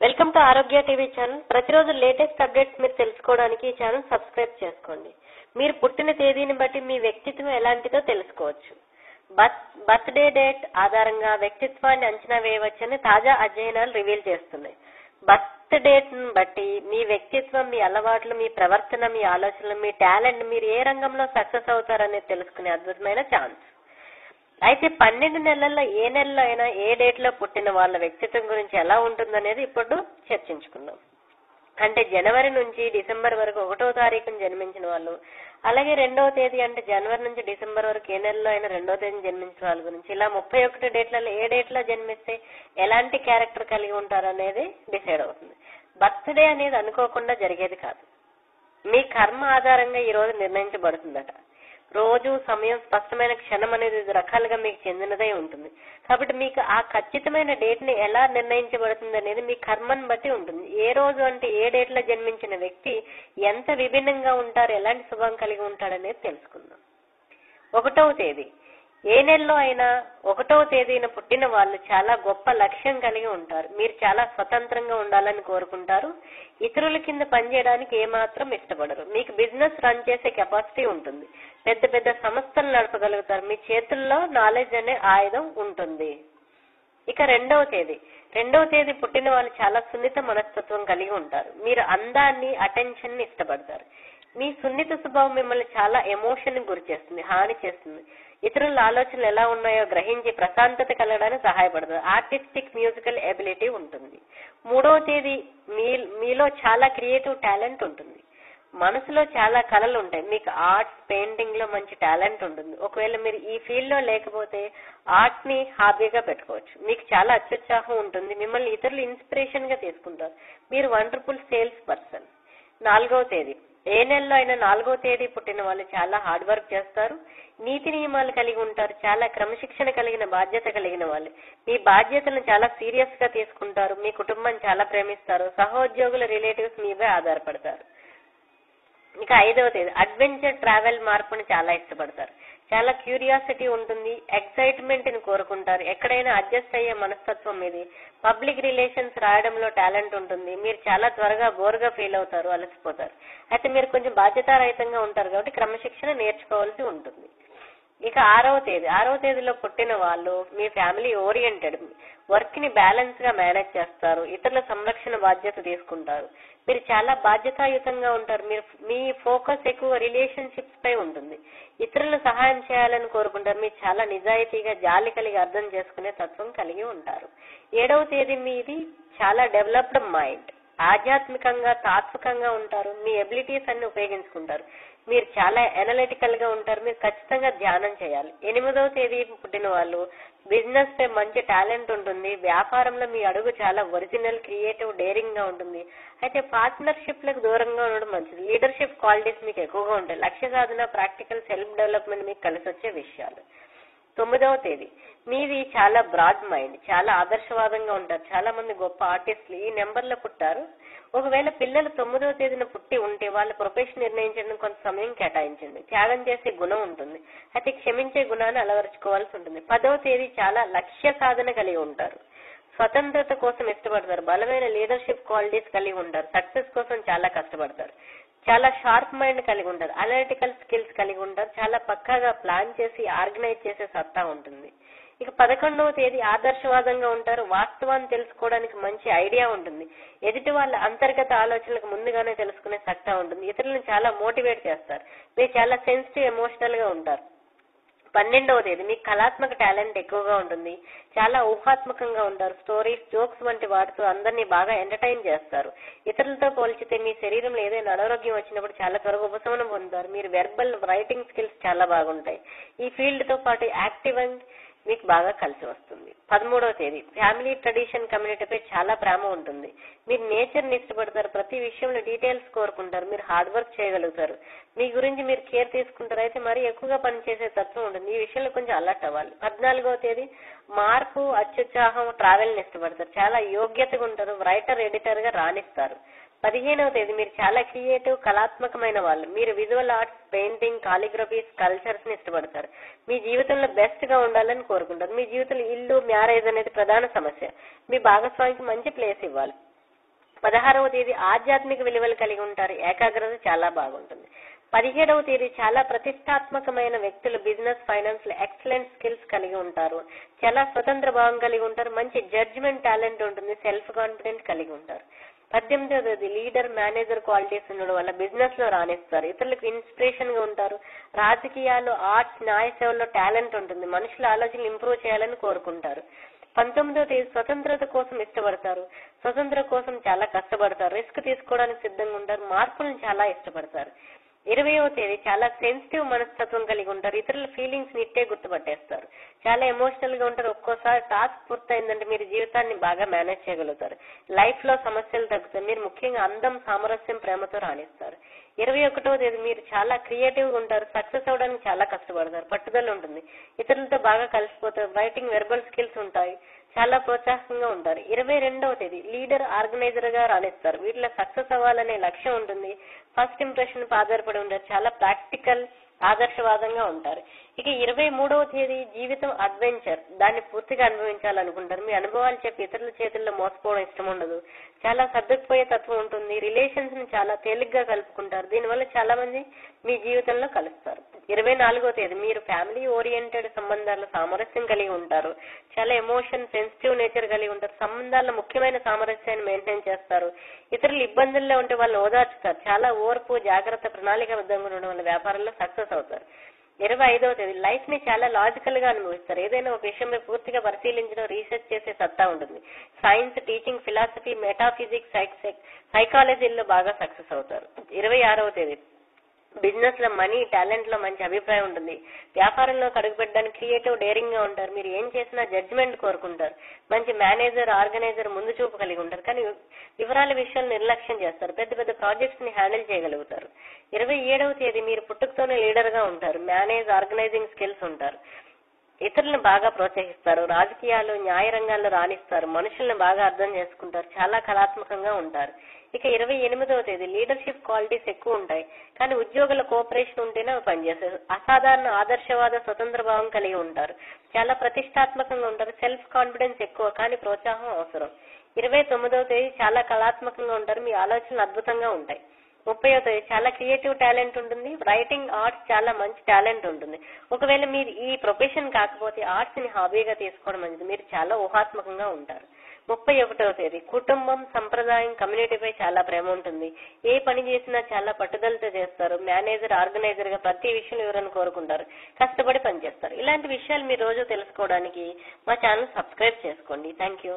Welcome to ఆరోగ్య TV channel. ప్రతిరోజు latest updates మీరు తెలుసుకోవడానికి ఈ ఛానల్ సబ్స్క్రైబ్ చేసుకోండి. మీరు పుట్టిన తేదీని బట్టి మీ వ్యక్తిత్వం ఎలాంటిదో తెలుసుకోవచ్చు. బర్త్డే డేట్ ఆధారంగా వ్యక్తిత్వాన్ని అంచనా వేయవచ్చని తాజా అధ్యయనాలు రివీల్ చేస్తున్నాయి. బర్త్ డేట్ ను బట్టి మీ వ్యక్తిత్వం, మీ అలవాట్లు, మీ ప్రవర్తన, మీ ఆలోచనలు, మీ టాలెంట్, మీరు ఏ రంగంలో సక్సెస్ అవుతారనేది తెలుసుకునే అద్భుతమైన ఛాన్స్. అయితే 12 నెలల్లో ఏ నెలలో అయినా ఏ డేట్ లో పుట్టిన వాళ్ళ వ్యక్తిత్వం గురించి ఎలా ఉంటుందనేది ఇప్పుడు చర్చించుకుందాం. అంటే జనవరి నుంచి డిసెంబర్ వరకు 1వ తారీఖున జన్మించిన వాళ్ళు, అలాగే 2వ తేదీ అంటే జనవరి నుంచి డిసెంబర్ వరకు ఏ నెలలో అయినా 2వ తేదీని జన్మించిన వాళ్ళ గురించి, ఇలా 31 డేట్లలో ఏ డేట్ లో జన్మిస్తే ఎలాంటి క్యారెక్టర్ కలిగి ఉంటారనేది డిసైడ్ అవుతుంది. బర్త్డే అనేది అనుకోకుండా జరిగేది కాదు, మీ కర్మ ఆధారంగా ఈ రోజు నిర్ణయించబడుతుందట. రోజు, సమయం, స్పష్టమైన క్షణం అనేది 5 రకాలుగా మీకు చెందినదై ఉంటుంది. కాబట్టి మీకు ఆ ఖచ్చితమైన డేట్ ని ఎలా నిర్ణయించబడుతుంది అనేది మీ కర్మను బట్టి ఉంటుంది. ఏ రోజు అంటే ఏ డేట్ లో జన్మించిన వ్యక్తి ఎంత విభిన్నంగా ఉంటారు, ఎలాంటి శుభం కలిగి ఉంటాడనేది తెలుసుకుందాం. 1వ తేదీ ఏ నెలలో అయినా 1వ తేదీన పుట్టిన వాళ్ళు చాలా గొప్ప లక్ష్యం కలిగి ఉంటారు. మీరు చాలా స్వతంత్రంగా ఉండాలని కోరుకుంటారు. ఇతరుల కింద పనిచేయడానికి ఏమాత్రం ఇష్టపడరు. మీకు బిజినెస్ రన్ చేసే కెపాసిటీ ఉంటుంది. పెద్ద పెద్ద సంస్థలు నడపగలుగుతారు. మీ చేతుల్లో నాలెడ్జ్ అనే ఆయుధం ఉంటుంది. ఇక 2వ తేదీ పుట్టిన వాళ్ళు చాలా సున్నిత మనస్తత్వం కలిగి ఉంటారు. మీరు అందాన్ని, అటెన్షన్ ని ఇష్టపడతారు. మీ సున్నిత స్వభావం మిమ్మల్ని చాలా ఎమోషన్ ని గురి చేస్తుంది, హాని చేస్తుంది. ఇతరుల ఆలోచనలు ఎలా ఉన్నాయో గ్రహించి ప్రశాంతత కలగడానికి సహాయపడుతుంది. ఆర్టిస్టిక్, మ్యూజికల్ ఎబిలిటీ ఉంటుంది. 3వ తేదీ మీలో చాలా క్రియేటివ్ టాలెంట్ ఉంటుంది. మనసులో చాలా కళలు ఉంటాయి. మీకు ఆర్ట్స్, పెయింటింగ్ లో మంచి టాలెంట్ ఉంటుంది. ఒకవేళ మీరు ఈ ఫీల్డ్ లో లేకపోతే ఆర్ట్ ని హాబీగా పెట్టుకోవచ్చు. మీకు చాలా అత్యుత్సాహం ఉంటుంది. మిమ్మల్ని ఇతరులు ఇన్స్పిరేషన్ గా తీసుకుంటారు. మీరు వండర్ఫుల్ సేల్స్ పర్సన్. 4వ తేదీ ఏ నెలలో అయినా 4వ తేదీ పుట్టిన వాళ్ళు చాలా హార్డ్ వర్క్ చేస్తారు. నీతి నియమాలు కలిగి ఉంటారు. చాలా క్రమశిక్షణ కలిగిన, బాధ్యత కలిగిన వాళ్ళు. మీ బాధ్యతలను చాలా సీరియస్ గా తీసుకుంటారు. మీ కుటుంబాన్ని చాలా ప్రేమిస్తారు. సహోద్యోగుల, రిలేటివ్స్ మీపై ఆధారపడతారు. ఇక 5వ తేదీ అడ్వెంచర్, ట్రావెల్, మార్పుని చాలా ఇష్టపడతారు. చాలా క్యూరియాసిటీ ఉంటుంది. ఎక్సైట్మెంట్ ని కోరుకుంటారు. ఎక్కడైనా అడ్జస్ట్ అయ్యే మనస్తత్వం ఇది. పబ్లిక్ రిలేషన్స్ రాయడంలో టాలెంట్ ఉంటుంది. మీరు చాలా త్వరగా బోర్గా ఫీల్ అవుతారు, అలసిపోతారు. అయితే మీరు కొంచెం బాధ్యతారహితంగా ఉంటారు కాబట్టి క్రమశిక్షణ నేర్చుకోవాల్సి ఉంటుంది. ఇక 6వ తేదీలో పుట్టిన వాళ్ళు మీ ఫ్యామిలీ ఓరియంటెడ్, వర్క్ ని బ్యాలెన్స్ గా మేనేజ్ చేస్తారు. ఇతరుల సంరక్షణ బాధ్యత తీసుకుంటారు. మీరు చాలా బాధ్యతాయుతంగా ఉంటారు. మీ ఫోకస్ ఎక్కువ రిలేషన్షిప్స్ పై ఉంటుంది. ఇతరులు సహాయం చేయాలని కోరుకుంటారు. మీరు చాలా నిజాయితీగా, జాలి కలిగి అర్థం చేసుకునే తత్వం కలిగి ఉంటారు. 7వ తేదీ మీది చాలా డెవలప్డ్ మైండ్, ఆధ్యాత్మికంగా, తాత్వికంగా ఉంటారు. మీ ఎబిలిటీస్ అన్ని ఉపయోగించుకుంటారు. మీరు చాలా ఎనలిటికల్ గా ఉంటారు. మీరు ఖచ్చితంగా ధ్యానం చేయాలి. 8వ తేదీ పుట్టిన వాళ్ళు బిజినెస్ పై మంచి టాలెంట్ ఉంటుంది. వ్యాపారంలో మీ అడుగు చాలా ఒరిజినల్, క్రియేటివ్, డేరింగ్ గా ఉంటుంది. అయితే పార్ట్నర్షిప్ లకు దూరంగా ఉండడం మంచిది. లీడర్షిప్ క్వాలిటీస్ మీకు ఎక్కువగా ఉంటాయి. లక్ష్య సాధన, ప్రాక్టికల్, సెల్ఫ్ డెవలప్మెంట్ మీకు కలిసి వచ్చే విషయాలు. 9వ తేదీ మీది చాలా బ్రాడ్ మైండ్, చాలా ఆదర్శవాదంగా ఉంటారు. చాలా మంది గొప్ప ఆర్టిస్టులు ఈ నెంబర్ లో పుట్టారు. ఒకవేళ పిల్లలు 9వ తేదీన పుట్టి ఉంటే వాళ్ళ ప్రొఫెషన్ నిర్ణయించడం కొంత సమయం కేటాయించండి. త్యాగం చేసే గుణం ఉంటుంది. అయితే క్షమించే గుణాన్ని అలవరుచుకోవాల్సి ఉంటుంది. 10వ తేదీ చాలా లక్ష్య సాధన కలిగి ఉంటారు. స్వతంత్రత కోసం ఇష్టపడతారు. బలమైన లీడర్షిప్ క్వాలిటీస్ కలిగి ఉంటారు. సక్సెస్ కోసం చాలా కష్టపడతారు. చాలా షార్ప్ మైండ్ కలిగి ఉంటారు. అనలిటికల్ స్కిల్స్ కలిగి ఉంటారు. చాలా పక్కాగా ప్లాన్ చేసి ఆర్గనైజ్ చేసే సత్తా ఉంటుంది. ఇక 11వ తేదీ ఆదర్శవాదంగా ఉంటారు. వాస్తవాన్ని తెలుసుకోవడానికి మంచి ఐడియా ఉంటుంది. ఎదుటి వాళ్ళ అంతర్గత ఆలోచనలకు ముందుగానే తెలుసుకునే సత్తా ఉంటుంది. ఇతరులను చాలా మోటివేట్ చేస్తారు. మీరు చాలా సెన్సిటివ్, ఎమోషనల్ గా ఉంటారు. 12వ తేదీ మీకు కళాత్మక టాలెంట్ ఎక్కువగా ఉంటుంది. చాలా ఊహాత్మకంగా ఉంటారు. స్టోరీస్, జోక్స్ వంటి వాటితో అందరినీ బాగా ఎంటర్టైన్ చేస్తారు. ఇతరులతో పోల్చితే మీ శరీరంలో ఏదైనా అనారోగ్యం వచ్చినప్పుడు చాలా త్వరగా ఉపశమనం పొందుతారు. మీరు వెర్బల్, రైటింగ్ స్కిల్స్ చాలా బాగుంటాయి. ఈ ఫీల్డ్ తో పాటు యాక్టివ్ అండ్ మీకు బాగా కలిసి వస్తుంది. 13వ తేదీ ఫ్యామిలీ, ట్రెడిషన్, కమ్యూనిటీపై చాలా ప్రేమ ఉంటుంది. మీరు నేచర్ ని ఇష్టపడతారు. ప్రతి విషయంలో డీటెయిల్స్ కోరుకుంటారు. మీరు హార్డ్ వర్క్ చేయగలుగుతారు. మీ గురించి మీరు కేర్ తీసుకుంటారు. అయితే మరీ ఎక్కువగా పనిచేసే తత్వం ఉంటుంది. ఈ విషయంలో కొంచెం అలర్ట్ అవ్వాలి. 14వ తేదీ మార్పు, అత్యుత్సాహం, ట్రావెల్ ని ఇష్టపడతారు. చాలా యోగ్యతగా ఉంటారు. రైటర్, ఎడిటర్ గా రాణిస్తారు. 15వ తేదీ మీరు చాలా క్రియేటివ్, కళాత్మకమైన వాళ్ళు. మీరు visual arts, painting, calligraphy, cultures ని ఇష్టపడతారు. మీ జీవితంలో బెస్ట్ గా ఉండాలని కోరుకుంటారు. మీ జీవితంలో ఇల్లు, మ్యారేజ్ అనేది ప్రధాన సమస్య. మీ భాగస్వామికి మంచి ప్లేస్ ఇవ్వాలి. 16వ తేదీ ఆధ్యాత్మిక విలువలు కలిగి ఉంటారు, ఏకాగ్రత చాలా బాగుంటుంది. 17వ తేదీ చాలా ప్రతిష్టాత్మకమైన వ్యక్తులు, బిజినెస్ ఫైనాన్స్ లో ఎక్సలెంట్ స్కిల్స్ కలిగి ఉంటారు, చాలా స్వతంత్ర భావం కలిగి ఉంటారు, మంచి జడ్జిమెంట్ టాలెంట్ ఉంటుంది, సెల్ఫ్ కాన్ఫిడెంట్ కలిగి ఉంటారు. 18వ తేదీ లీడర్ మేనేజర్ క్వాలిటీస్ ఉండడం వల్ల బిజినెస్ లో రాణిస్తారు, ఇతరులకు ఇన్స్పిరేషన్ గా ఉంటారు, రాజకీయాలు, ఆర్ట్స్, న్యాయ సేవల్లో టాలెంట్ ఉంటుంది, మనుషుల ఆలోచనలు ఇంప్రూవ్ చేయాలని కోరుకుంటారు. 19వ తేదీ స్వతంత్రత కోసం ఇష్టపడతారు, స్వతంత్రం కోసం చాలా కష్టపడతారు, రిస్క్ తీసుకోవడానికి సిద్ధంగా ఉంటారు, మార్పులను చాలా ఇష్టపడతారు. 20వ తేదీ చాలా సెన్సిటివ్ మనస్తత్వం కలిగి ఉంటారు, ఇతరుల ఫీలింగ్స్ ని ఇట్టే గుర్తుపట్టేస్తారు, చాలా ఎమోషనల్ గా ఉంటారు, ఒక్కోసారి టాస్క్ పూర్తయిందంటే మీరు జీవితాన్ని బాగా మేనేజ్ చేయగలుగుతారు, లైఫ్ లో సమస్యలు తగ్గుతాయి, మీరు ముఖ్యంగా అందం, సామరస్యం, ప్రేమతో రాణిస్తారు. 21వ తేదీ మీరు చాలా క్రియేటివ్ గా ఉంటారు, సక్సెస్ అవడానికి చాలా కష్టపడతారు, పట్టుదల ఉంటుంది, ఇతరులతో బాగా కలిసిపోతారు, రైటింగ్, వెర్బల్ స్కిల్స్ ఉంటాయి, చాలా ప్రోత్సాహంగా ఉంటారు. 22వ తేదీ లీడర్, ఆర్గనైజర్ గా రాణిస్తారు, వీటిలో సక్సెస్ అవ్వాలనే లక్ష్యం ఉంటుంది, ఫస్ట్ ఇంప్రెషన్ పై ఆధారపడి ఉంటారు, చాలా ప్రాక్టికల్, ఆదర్శవాదంగా ఉంటారు. ఇక 23వ తేదీ జీవితం అడ్వెంచర్, దాన్ని పూర్తిగా అనుభవించాలనుకుంటారు, మీ అనుభవాలు చెప్పి ఇతరుల చేతుల్లో మోసపోవడం ఇష్టం ఉండదు, చాలా సర్దుకుపోయే తత్వం ఉంటుంది, రిలేషన్స్ ని చాలా తేలిగ్గా కలుపుకుంటారు, దీనివల్ల చాలా మంది మీ జీవితంలో కలుస్తారు. 24వ తేదీ మీరు ఫ్యామిలీ ఓరియంటెడ్ సంబంధాల్లో సామరస్యం కలిగి ఉంటారు, చాలా ఎమోషన్, సెన్సిటివ్ నేచర్ కలిగి ఉంటారు, సంబంధాల్లో ముఖ్యమైన సామరస్యాన్ని మెయింటైన్ చేస్తారు, ఇతరులు ఇబ్బందుల్లో ఉంటే వాళ్ళని ఓదార్చుతారు, చాలా ఓర్పు, జాగ్రత్త, ప్రణాళికాబద్ధంగా ఉండడం వల్ల వ్యాపారంలో సక్సెస్ అవుతారు. 25వ తేదీ లైఫ్ ని చాలా లాజికల్ గా అనుభవిస్తారు, ఏదైనా ఒక విషయంలో పూర్తిగా పరిశీలించడం, రీసెర్చ్ చేసే సత్తా ఉంటుంది, సైన్స్, టీచింగ్, ఫిలాసఫీ, మెటాఫిజిక్స్, సైకాలజీలో బాగా సక్సెస్ అవుతారు. 26వ తేదీ బిజినెస్ లో మనీ, టాలెంట్ లో మంచి అభిప్రాయం ఉంటుంది, వ్యాపారంలో అడుగుపెట్టడానికి క్రియేటివ్, డేరింగ్ గా ఉంటారు, మీరు ఏం చేసినా జడ్జిమెంట్ కోరుకుంటారు, మంచి మేనేజర్, ఆర్గనైజర్ ముందు చూపు కలిగి ఉంటారు, కానీ వివరాల విషయాలు నిర్లక్ష్యం చేస్తారు, పెద్ద పెద్ద ప్రాజెక్ట్స్ ని హ్యాండిల్ చేయగలుగుతారు. 27వ తేదీ మీరు పుట్టుకతోనే లీడర్ గా ఉంటారు, మేనేజ్, ఆర్గనైజింగ్ స్కిల్స్ ఉంటారు, ఇతరులను బాగా ప్రోత్సహిస్తారు, రాజకీయాలు, న్యాయ రంగాల్లో రాణిస్తారు, మనుషుల్ని బాగా అర్థం చేసుకుంటారు, చాలా కళాత్మకంగా ఉంటారు. ఇక 28వ తేదీ లీడర్షిప్ క్వాలిటీస్ ఎక్కువ ఉంటాయి, కానీ ఉద్యోగుల కోఆపరేషన్ ఉంటేనే పనిచేస్తారు, అసాధారణ ఆదర్శవాద, స్వతంత్ర భావం కలిగి ఉంటారు, చాలా ప్రతిష్టాత్మకంగా ఉంటారు, సెల్ఫ్ కాన్ఫిడెన్స్ ఎక్కువ, కానీ ప్రోత్సాహం అవసరం. 29వ తేదీ చాలా కళాత్మకంగా ఉంటారు, మీ ఆలోచనలు అద్భుతంగా ఉంటాయి. 30వ తేదీ చాలా క్రియేటివ్ టాలెంట్ ఉంటుంది, రైటింగ్, ఆర్ట్స్ చాలా మంచి టాలెంట్ ఉంటుంది, ఒకవేళ మీరు ఈ ప్రొఫెషన్ కాకపోతే ఆర్ట్స్ ని హాబీగా తీసుకోవడం మంచిది, మీరు చాలా ఊహాత్మకంగా ఉంటారు. 31వ తేదీ కుటుంబం, సంప్రదాయం, కమ్యూనిటీపై చాలా ప్రేమ ఉంటుంది, ఏ పని చేసినా చాలా పట్టుదలతో చేస్తారు, మేనేజర్, ఆర్గనైజర్ గా ప్రతి విషయం వివరణ కోరుకుంటారు, కష్టపడి పనిచేస్తారు. ఇలాంటి విషయాలు మీరు రోజు తెలుసుకోవడానికి మా ఛానల్ సబ్స్క్రైబ్ చేసుకోండి. Thank you.